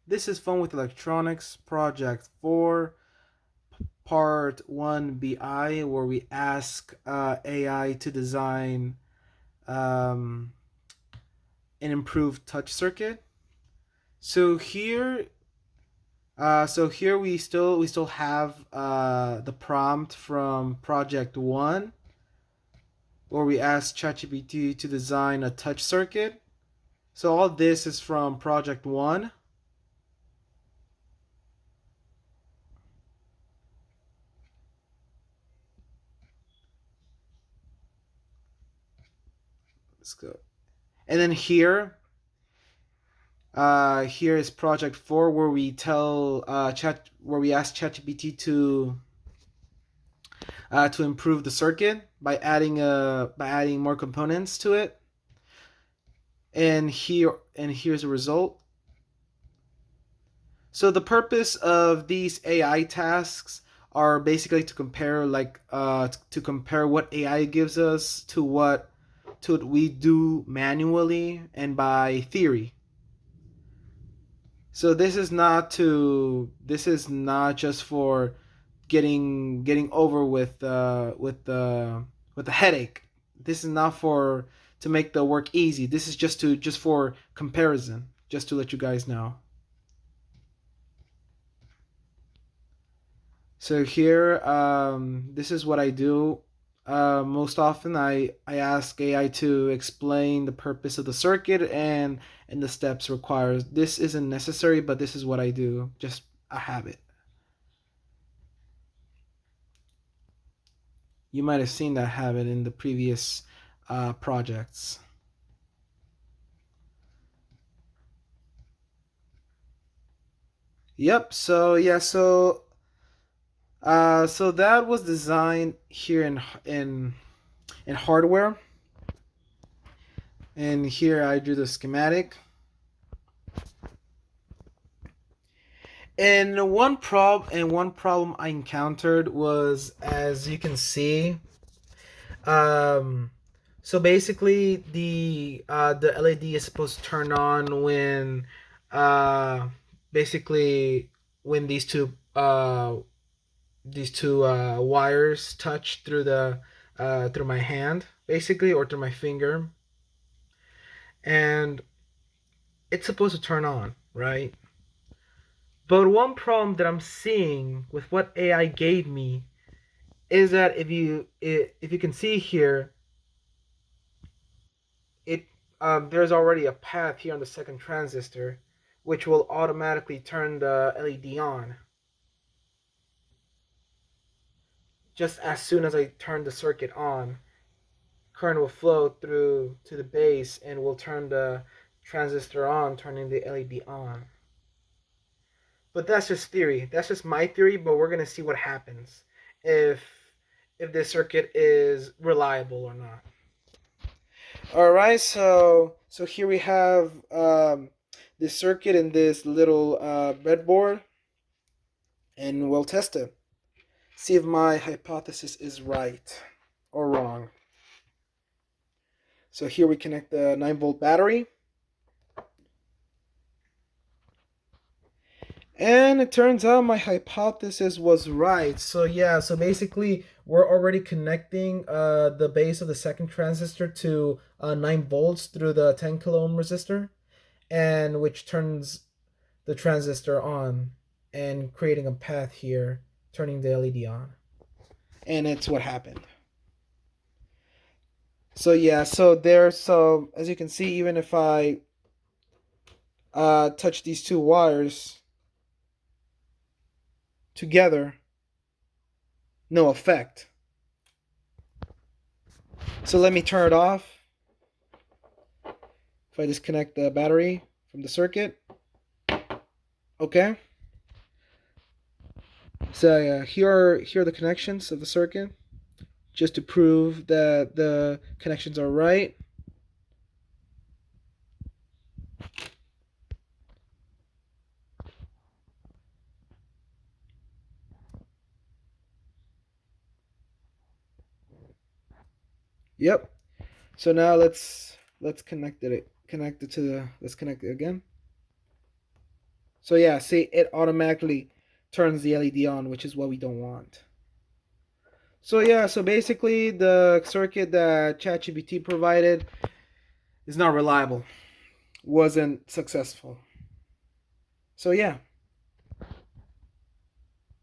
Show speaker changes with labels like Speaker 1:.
Speaker 1: This is Fun with Electronics, Project 4, Part 1 BI, where we ask AI to design um, an improved touch circuit. So here, we still have the prompt from Project 1, where we ask ChatGPT to design a touch circuit. So all this is from Project 1. Let's go. And then here is project 4, where we tell where we ask ChatGPT to improve the circuit by adding more components to it. And here's a result. So the purpose of these AI tasks are basically to compare what AI gives us to what we do manually and by theory. So this is not just for getting over with the headache. This is not for to make the work easy. This is just for comparison, just to let you guys know. So here, this is what I do. Most often, I ask AI to explain the purpose of the circuit and the steps required. This isn't necessary, but this is what I do. Just a habit. You might have seen that habit in the previous projects. Yep. So that was designed here in hardware, and here I drew the schematic. And one problem I encountered was, as you can see, um, so basically the LED is supposed to turn on when uh, basically when these two wires touch through my hand, basically, or through my finger, and it's supposed to turn on, right? But one problem that I'm seeing with what AI gave me is that if you can see here, it there's already a path here on the second transistor, which will automatically turn the LED on just as soon as I turn the circuit on. Current will flow through to the base and will turn the transistor on, turning the LED on. But that's just theory. That's just my theory. But we're gonna see what happens if if this circuit is reliable or not. All right, so here we have this circuit in this little breadboard, and we'll test it. See if my hypothesis is right or wrong. So here we connect the 9-volt battery, and it turns out my hypothesis was right. So yeah, so basically we're already connecting the base of the second transistor to 9 volts through the 10 kilo ohm resistor, and which turns the transistor on and creating a path here, turning the LED on. And it's what happened. So yeah, so as you can see, even if I touch these two wires together, no effect. So let me turn it off. If I disconnect the battery from the circuit, okay. So yeah, here are the connections of the circuit, just to prove that the connections are right. Yep. So now let's connect it to the let's connect it again. So yeah, see, it automatically turns the LED on, which is what we don't want. So yeah, so basically the circuit that ChatGPT provided is not reliable, wasn't successful. So yeah,